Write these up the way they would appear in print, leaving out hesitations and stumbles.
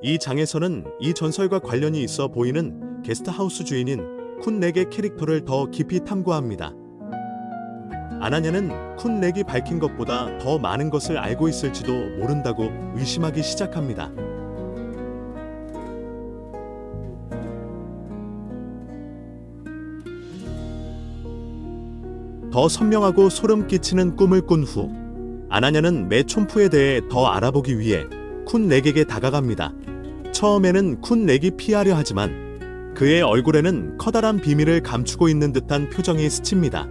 이 장에서는 이 전설과 관련이 있어 보이는 게스트하우스 주인인 쿤렉의 캐릭터를 더 깊이 탐구합니다. 아나냐는 쿤렉이 밝힌 것보다 더 많은 것을 알고 있을지도 모른다고 의심하기 시작합니다. 더 선명하고 소름 끼치는 꿈을 꾼 후 아나냐는 메촌푸에 대해 더 알아보기 위해 쿤렉에게 다가갑니다. 처음에는 쿤렉이 피하려 하지만 그의 얼굴에는 커다란 비밀을 감추고 있는 듯한 표정이 스칩니다.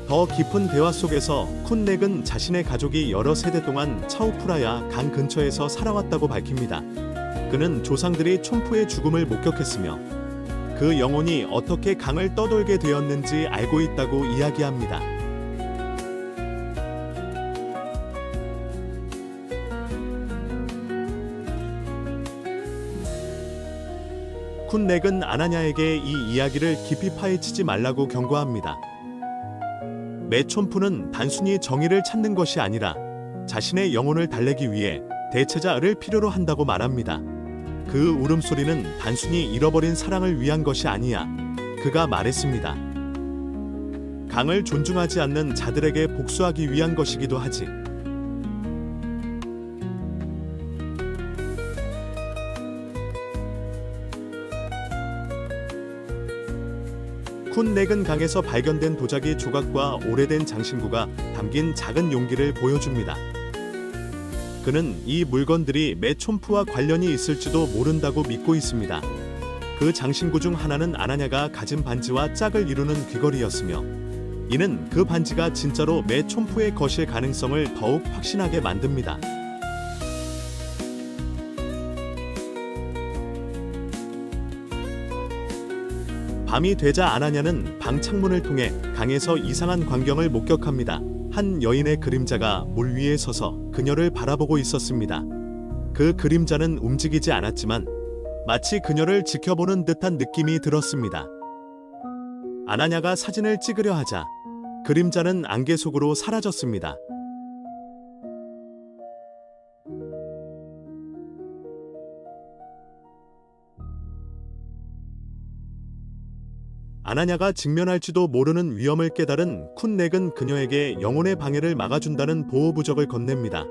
더 깊은 대화 속에서 쿤렉은 자신의 가족이 여러 세대 동안 차오프라야 강 근처에서 살아왔다고 밝힙니다. 그는 조상들이 촌푸의 죽음을 목격했으며 그 영혼이 어떻게 강을 떠돌게 되었는지 알고 있다고 이야기합니다. 쿤렉은 아나냐에게 이 이야기를 깊이 파헤치지 말라고 경고합니다. 메촌푸는 단순히 정의를 찾는 것이 아니라 자신의 영혼을 달래기 위해 대체자를 필요로 한다고 말합니다. 그 울음소리는 단순히 잃어버린 사랑을 위한 것이 아니야. 그가 말했습니다. 강을 존중하지 않는 자들에게 복수하기 위한 것이기도 하지. 쿤렉은 강에서 발견된 도자기 조각과 오래된 장신구가 담긴 작은 용기를 보여줍니다. 그는 이 물건들이 메촌푸와 관련이 있을지도 모른다고 믿고 있습니다. 그 장신구 중 하나는 아나냐가 가진 반지와 짝을 이루는 귀걸이였으며 이는 그 반지가 진짜로 메촌푸의 것일 가능성을 더욱 확신하게 만듭니다. 밤이 되자 아나냐는 방 창문을 통해 강에서 이상한 광경을 목격합니다. 한 여인의 그림자가 물 위에 서서 그녀를 바라보고 있었습니다. 그 그림자는 움직이지 않았지만 마치 그녀를 지켜보는 듯한 느낌이 들었습니다. 아나냐가 사진을 찍으려 하자 그림자는 안개 속으로 사라졌습니다. 아나냐가 직면할지도 모르는 위험을 깨달은 쿤렉은 그녀에게 영혼의 방해를 막아준다는 보호부적을 건넵니다.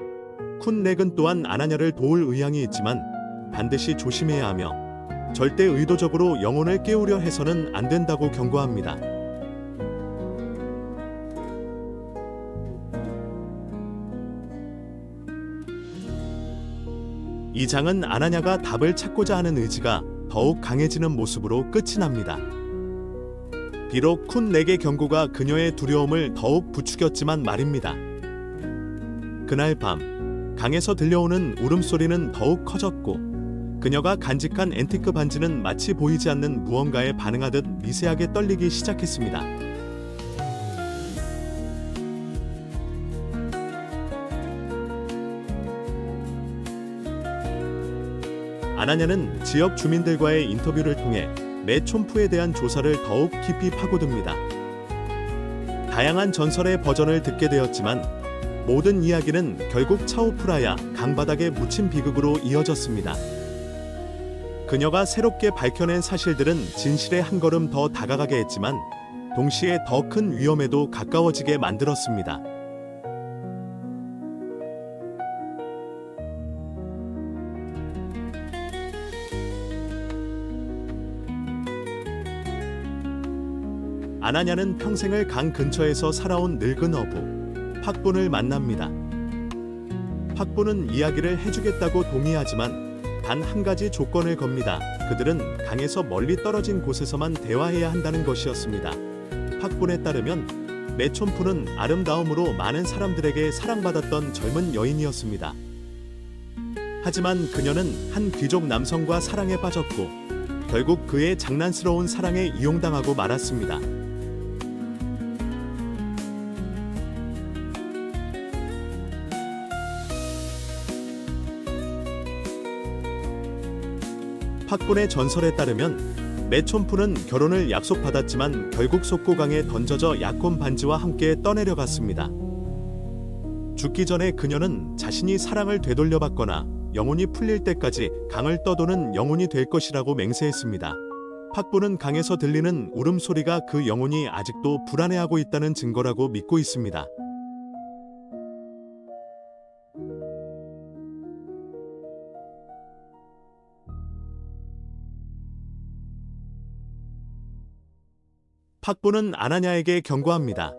쿤렉은 또한 아나냐를 도울 의향이 있지만 반드시 조심해야 하며 절대 의도적으로 영혼을 깨우려 해서는 안 된다고 경고합니다. 이 장은 아나냐가 답을 찾고자 하는 의지가 더욱 강해지는 모습으로 끝이 납니다. 비록 쿤렉의 경고가 그녀의 두려움을 더욱 부추겼지만 말입니다. 그날 밤 강에서 들려오는 울음소리는 더욱 커졌고 그녀가 간직한 앤티크 반지는 마치 보이지 않는 무언가에 반응하듯 미세하게 떨리기 시작했습니다. 아나냐는 지역 주민들과의 인터뷰를 통해 메촌푸에 대한 조사를 더욱 깊이 파고듭니다. 다양한 전설의 버전을 듣게 되었지만 모든 이야기는 결국 차오프라야 강바닥에 묻힌 비극으로 이어졌습니다. 그녀가 새롭게 밝혀낸 사실들은 진실에 한 걸음 더 다가가게 했지만 동시에 더 큰 위험에도 가까워지게 만들었습니다. 아나냐는 평생을 강 근처에서 살아온 늙은 어부 팍본을 만납니다. 팍본은 이야기를 해주겠다고 동의하지만 단 한 가지 조건을 겁니다. 그들은 강에서 멀리 떨어진 곳에서만 대화해야 한다는 것이었습니다. 팍본에 따르면 메촌푸는 아름다움으로 많은 사람들에게 사랑받았던 젊은 여인이었습니다. 하지만 그녀는 한 귀족 남성과 사랑에 빠졌고 결국 그의 장난스러운 사랑에 이용당하고 말았습니다. 팍본의 전설에 따르면 매촌푸는 결혼을 약속받았지만 결국 속고강에 던져져 약혼 반지와 함께 떠내려갔습니다. 죽기 전에 그녀는 자신이 사랑을 되돌려받거나 영혼이 풀릴 때까지 강을 떠도는 영혼이 될 것이라고 맹세했습니다. 팍부는 강에서 들리는 울음소리가 그 영혼이 아직도 불안해하고 있다는 증거라고 믿고 있습니다. 팍부는 아나냐에게 경고합니다.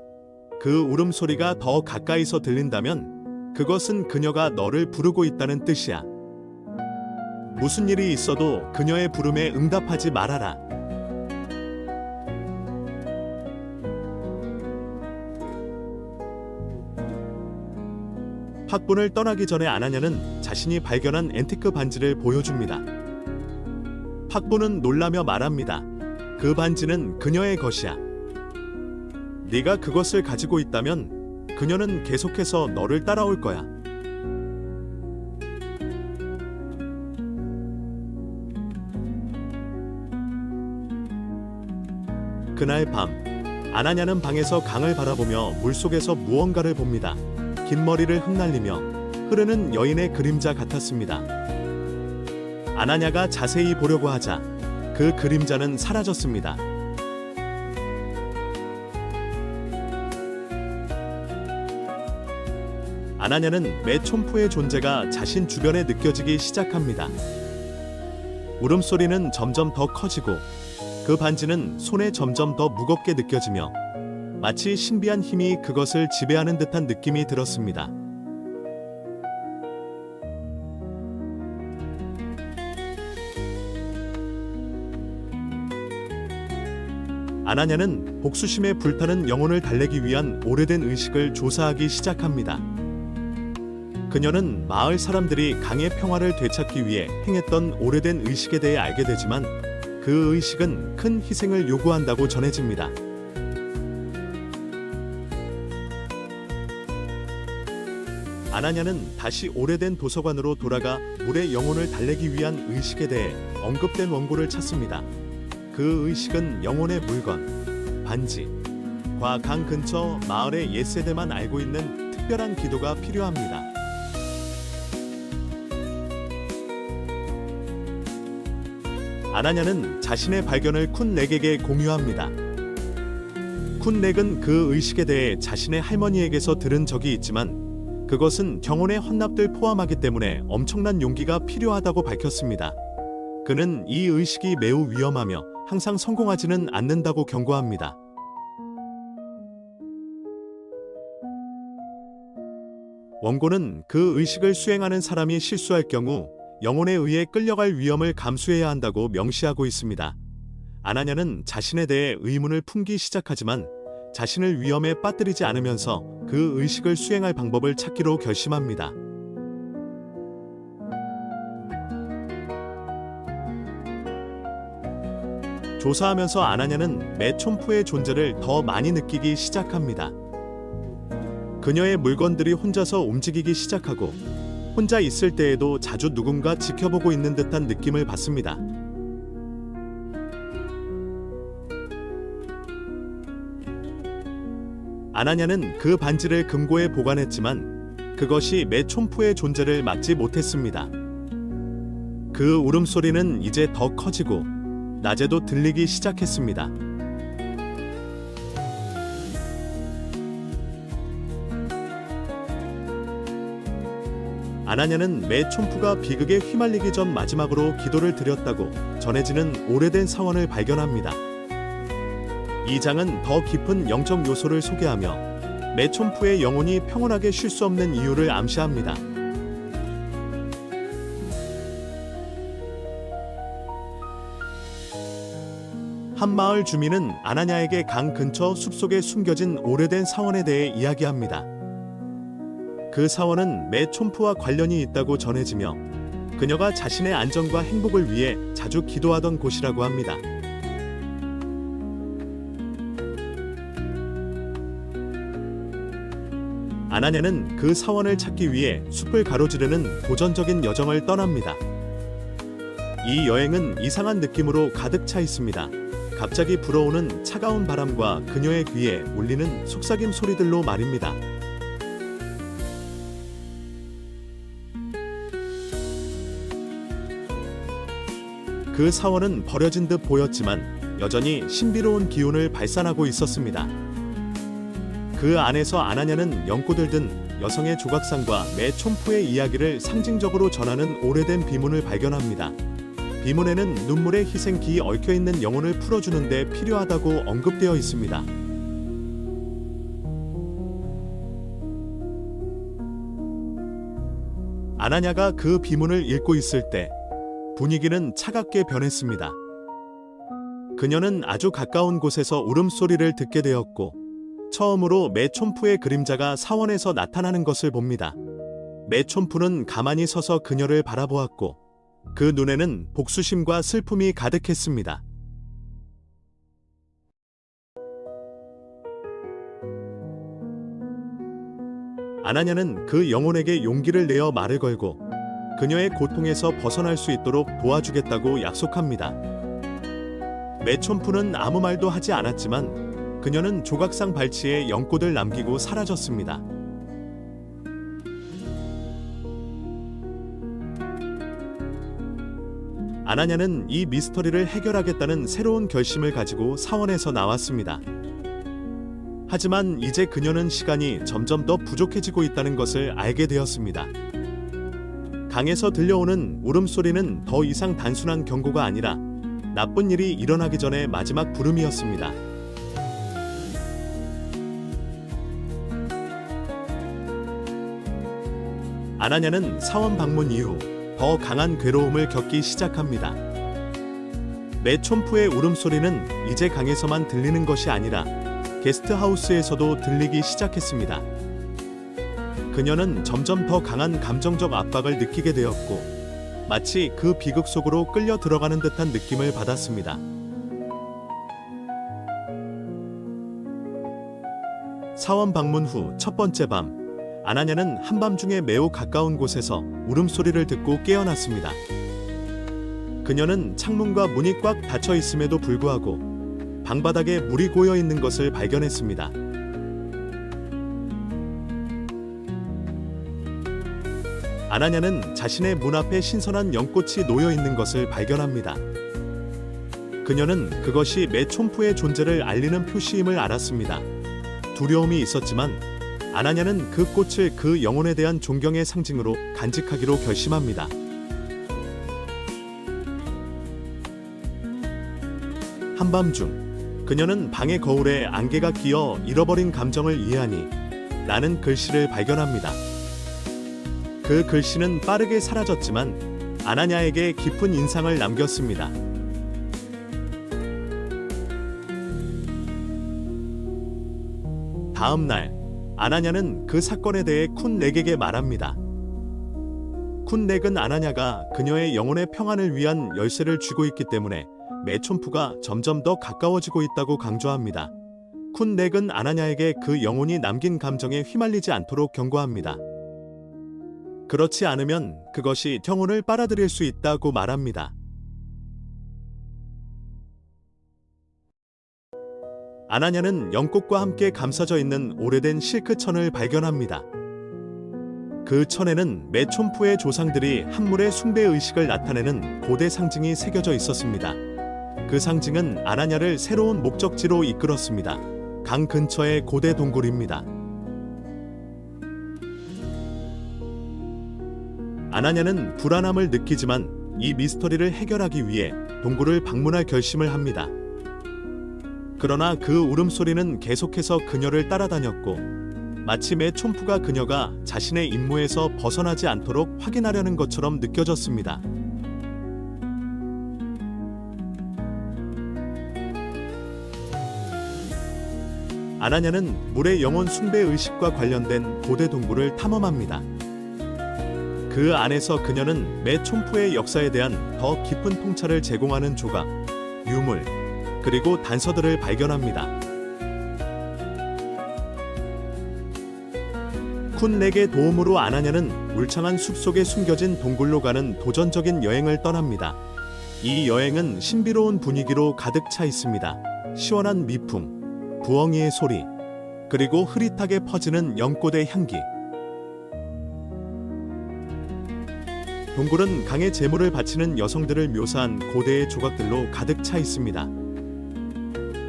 그 울음소리가 더 가까이서 들린다면 그것은 그녀가 너를 부르고 있다는 뜻이야. 무슨 일이 있어도 그녀의 부름에 응답하지 말아라. 팍분을 떠나기 전에 아나냐는 자신이 발견한 앤티크 반지를 보여줍니다. 팍분은 놀라며 말합니다. 그 반지는 그녀의 것이야. 네가 그것을 가지고 있다면 그녀는 계속해서 너를 따라올 거야. 그날 밤, 아나냐는 방에서 강을 바라보며 물속에서 무언가를 봅니다. 긴 머리를 흩날리며 흐르는 여인의 그림자 같았습니다. 아나냐가 자세히 보려고 하자 그 그림자는 사라졌습니다. 아나냐는 매촌푸의 존재가 자신 주변에 느껴지기 시작합니다. 울음소리는 점점 더 커지고 그 반지는 손에 점점 더 무겁게 느껴지며 마치 신비한 힘이 그것을 지배하는 듯한 느낌이 들었습니다. 아나냐는 복수심에 불타는 영혼을 달래기 위한 오래된 의식을 조사하기 시작합니다. 그녀는 마을 사람들이 강의 평화를 되찾기 위해 행했던 오래된 의식에 대해 알게 되지만 그 의식은 큰 희생을 요구한다고 전해집니다. 아나냐는 다시 오래된 도서관으로 돌아가 물의 영혼을 달래기 위한 의식에 대해 언급된 원고를 찾습니다. 그 의식은 영혼의 물건, 반지과 강 근처 마을의 옛세대만 알고 있는 특별한 기도가 필요합니다. 아나냐는 자신의 발견을 쿤렉에게 공유합니다. 쿤렉은 그 의식에 대해 자신의 할머니에게서 들은 적이 있지만 그것은 경혼의 헌납들 포함하기 때문에 엄청난 용기가 필요하다고 밝혔습니다. 그는 이 의식이 매우 위험하며 항상 성공하지는 않는다고 경고합니다. 원고는 그 의식을 수행하는 사람이 실수할 경우 영혼에 의해 끌려갈 위험을 감수해야 한다고 명시하고 있습니다. 아나냐는 자신에 대해 의문을 품기 시작하지만 자신을 위험에 빠뜨리지 않으면서 그 의식을 수행할 방법을 찾기로 결심합니다. 조사하면서 아나냐는 매촌푸의 존재를 더 많이 느끼기 시작합니다. 그녀의 물건들이 혼자서 움직이기 시작하고 혼자 있을 때에도 자주 누군가 지켜보고 있는 듯한 느낌을 받습니다. 아나냐는 그 반지를 금고에 보관했지만 그것이 매촌푸의 존재를 막지 못했습니다. 그 울음소리는 이제 더 커지고 낮에도 들리기 시작했습니다. 아나냐는 매촌푸가 비극에 휘말리기 전 마지막으로 기도를 드렸다고 전해지는 오래된 사원을 발견합니다. 이 장은 더 깊은 영적 요소를 소개하며 매촌푸의 영혼이 평온하게 쉴 수 없는 이유를 암시합니다. 한 마을 주민은 아나냐에게 강 근처 숲속에 숨겨진 오래된 사원에 대해 이야기합니다. 그 사원은 매촌푸와 관련이 있다고 전해지며 그녀가 자신의 안전과 행복을 위해 자주 기도하던 곳이라고 합니다. 아나냐는 그 사원을 찾기 위해 숲을 가로지르는 도전적인 여정을 떠납니다. 이 여행은 이상한 느낌으로 가득 차 있습니다. 갑자기 불어오는 차가운 바람과 그녀의 귀에 울리는 속삭임 소리들로 말입니다. 그 사원은 버려진 듯 보였지만 여전히 신비로운 기운을 발산하고 있었습니다. 그 안에서 아나냐는 연꽃을 든 여성의 조각상과 매 촌프의 이야기를 상징적으로 전하는 오래된 비문을 발견합니다. 비문에는 눈물의 희생기 얽혀있는 영혼을 풀어주는 데 필요하다고 언급되어 있습니다. 아나냐가 그 비문을 읽고 있을 때 분위기는 차갑게 변했습니다. 그녀는 아주 가까운 곳에서 울음소리를 듣게 되었고 처음으로 메촌프의 그림자가 사원에서 나타나는 것을 봅니다. 메촌프는 가만히 서서 그녀를 바라보았고 그 눈에는 복수심과 슬픔이 가득했습니다. 아나냐는 그 영혼에게 용기를 내어 말을 걸고 그녀의 고통에서 벗어날 수 있도록 도와주겠다고 약속합니다. 메촌프는 아무 말도 하지 않았지만 그녀는 조각상 발치에 연꽃을 남기고 사라졌습니다. 아나냐는 이 미스터리를 해결하겠다는 새로운 결심을 가지고 사원에서 나왔습니다. 하지만 이제 그녀는 시간이 점점 더 부족해지고 있다는 것을 알게 되었습니다. 강에서 들려오는 울음소리는 더 이상 단순한 경고가 아니라 나쁜 일이 일어나기 전에 마지막 부름이었습니다. 아나냐는 사원 방문 이후 더 강한 괴로움을 겪기 시작합니다. 메촌프의 울음소리는 이제 강에서만 들리는 것이 아니라 게스트하우스에서도 들리기 시작했습니다. 그녀는 점점 더 강한 감정적 압박을 느끼게 되었고 마치 그 비극 속으로 끌려 들어가는 듯한 느낌을 받았습니다. 사원 방문 후 첫 번째 밤, 아나냐는 한밤중에 매우 가까운 곳에서 울음소리를 듣고 깨어났습니다. 그녀는 창문과 문이 꽉 닫혀 있음에도 불구하고 방바닥에 물이 고여 있는 것을 발견했습니다. 아나냐는 자신의 문 앞에 신선한 연꽃이 놓여 있는 것을 발견합니다. 그녀는 그것이 메촌프의 존재를 알리는 표시임을 알았습니다. 두려움이 있었지만 아나냐는 그 꽃을 그 영혼에 대한 존경의 상징으로 간직하기로 결심합니다. 한밤중 그녀는 방의 거울에 안개가 끼어 잃어버린 감정을 이해하니 라는 글씨를 발견합니다. 그 글씨는 빠르게 사라졌지만 아나냐에게 깊은 인상을 남겼습니다. 다음 날 아나냐는 그 사건에 대해 쿤렉에게 말합니다. 쿤렉은 아나냐가 그녀의 영혼의 평안을 위한 열쇠를 쥐고 있기 때문에 메촌프가 점점 더 가까워지고 있다고 강조합니다. 쿤렉은 아나냐에게 그 영혼이 남긴 감정에 휘말리지 않도록 경고합니다. 그렇지 않으면 그것이 영혼을 빨아들일 수 있다고 말합니다. 아나냐는 연꽃과 함께 감싸져 있는 오래된 실크천을 발견합니다. 그 천에는 메촌프의 조상들이 한물의 숭배의식을 나타내는 고대 상징이 새겨져 있었습니다. 그 상징은 아나냐를 새로운 목적지로 이끌었습니다. 강 근처의 고대 동굴입니다. 아나냐는 불안함을 느끼지만 이 미스터리를 해결하기 위해 동굴을 방문할 결심을 합니다. 그러나 그 울음소리는 계속해서 그녀를 따라다녔고 마치 메촌프가 그녀가 자신의 임무에서 벗어나지 않도록 확인하려는 것처럼 느껴졌습니다. 아나냐는 물의 영혼 숭배 의식과 관련된 고대 동굴을 탐험합니다. 그 안에서 그녀는 메촌프의 역사에 대한 더 깊은 통찰을 제공하는 조각, 유물, 그리고 단서들을 발견합니다. 쿤렉의 도움으로 아나냐는 울창한 숲속에 숨겨진 동굴로 가는 도전적인 여행을 떠납니다. 이 여행은 신비로운 분위기로 가득 차 있습니다. 시원한 미풍, 부엉이의 소리, 그리고 흐릿하게 퍼지는 연꽃의 향기. 동굴은 강에 제물을 바치는 여성들을 묘사한 고대의 조각들로 가득 차 있습니다.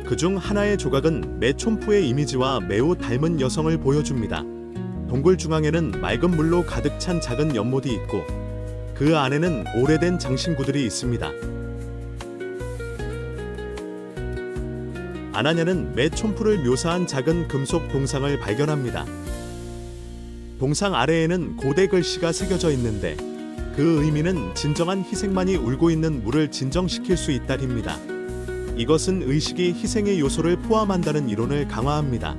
그중 하나의 조각은 메촌푸의 이미지와 매우 닮은 여성을 보여줍니다. 동굴 중앙에는 맑은 물로 가득 찬 작은 연못이 있고 그 안에는 오래된 장신구들이 있습니다. 아나냐는 메촌푸를 묘사한 작은 금속 동상을 발견합니다. 동상 아래에는 고대 글씨가 새겨져 있는데 그 의미는 진정한 희생만이 울고 있는 물을 진정시킬 수 있다입니다. 이것은 의식이 희생의 요소를 포함한다는 이론을 강화합니다.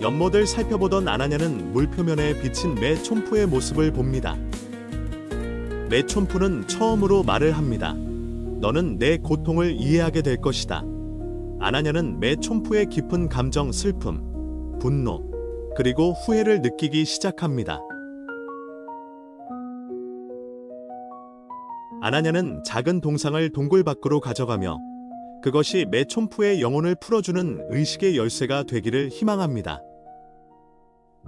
연못을 살펴보던 아나냐는 물표면에 비친 메촌푸의 모습을 봅니다. 메촌푸는 처음으로 말을 합니다. 너는 내 고통을 이해하게 될 것이다. 아나냐는 메촌푸의 깊은 감정, 슬픔, 분노, 그리고 후회를 느끼기 시작합니다. 아나냐는 작은 동상을 동굴 밖으로 가져가며 그것이 메촌푸의 영혼을 풀어주는 의식의 열쇠가 되기를 희망합니다.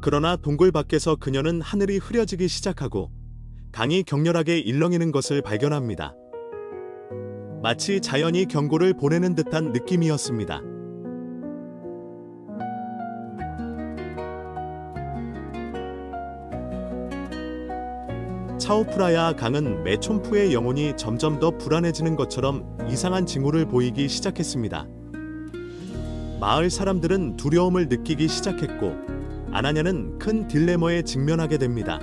그러나 동굴 밖에서 그녀는 하늘이 흐려지기 시작하고 강이 격렬하게 일렁이는 것을 발견합니다. 마치 자연이 경고를 보내는 듯한 느낌이었습니다. 차오프라야 강은 메촌푸의 영혼이 점점 더 불안해지는 것처럼 이상한 징후를 보이기 시작했습니다. 마을 사람들은 두려움을 느끼기 시작했고 아나냐는 큰 딜레마에 직면하게 됩니다.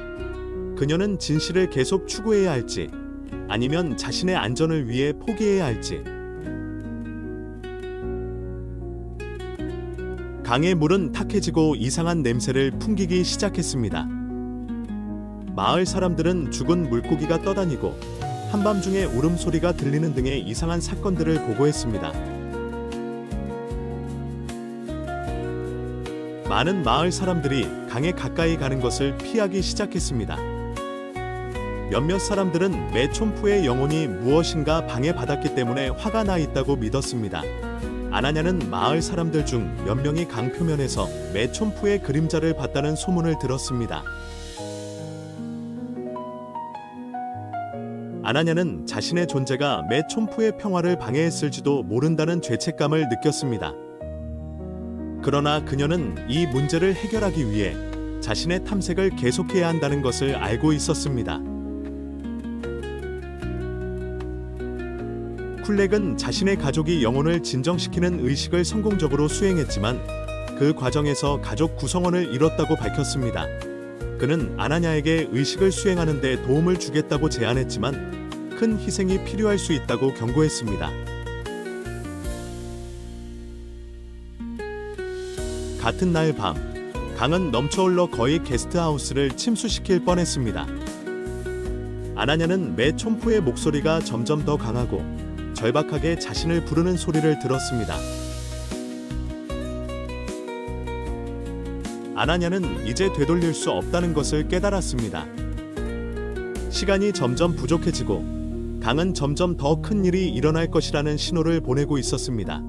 그녀는 진실을 계속 추구해야 할지 아니면 자신의 안전을 위해 포기해야 할지. 강의 물은 탁해지고 이상한 냄새를 풍기기 시작했습니다. 마을 사람들은 죽은 물고기가 떠다니고 한밤중에 울음소리가 들리는 등의 이상한 사건들을 보고했습니다. 많은 마을 사람들이 강에 가까이 가는 것을 피하기 시작했습니다. 몇몇 사람들은 메촌푸의 영혼이 무엇인가 방해받았기 때문에 화가 나 있다고 믿었습니다. 아나냐는 마을 사람들 중 몇 명이 강 표면에서 메촌푸의 그림자를 봤다는 소문을 들었습니다. 아나냐는 자신의 존재가 메촌푸의 평화를 방해했을지도 모른다는 죄책감을 느꼈습니다. 그러나 그녀는 이 문제를 해결하기 위해 자신의 탐색을 계속해야 한다는 것을 알고 있었습니다. 쿨렉은 자신의 가족이 영혼을 진정시키는 의식을 성공적으로 수행했지만 그 과정에서 가족 구성원을 잃었다고 밝혔습니다. 그는 아나냐에게 의식을 수행하는 데 도움을 주겠다고 제안했지만 큰 희생이 필요할 수 있다고 경고했습니다. 같은 날 밤, 강은 넘쳐흘러 거의 게스트하우스를 침수시킬 뻔했습니다. 아나냐는 메촌푸의 목소리가 점점 더 강하고 절박하게 자신을 부르는 소리를 들었습니다. 아나냐는 이제 되돌릴 수 없다는 것을 깨달았습니다. 시간이 점점 부족해지고 강은 점점 더 큰 일이 일어날 것이라는 신호를 보내고 있었습니다.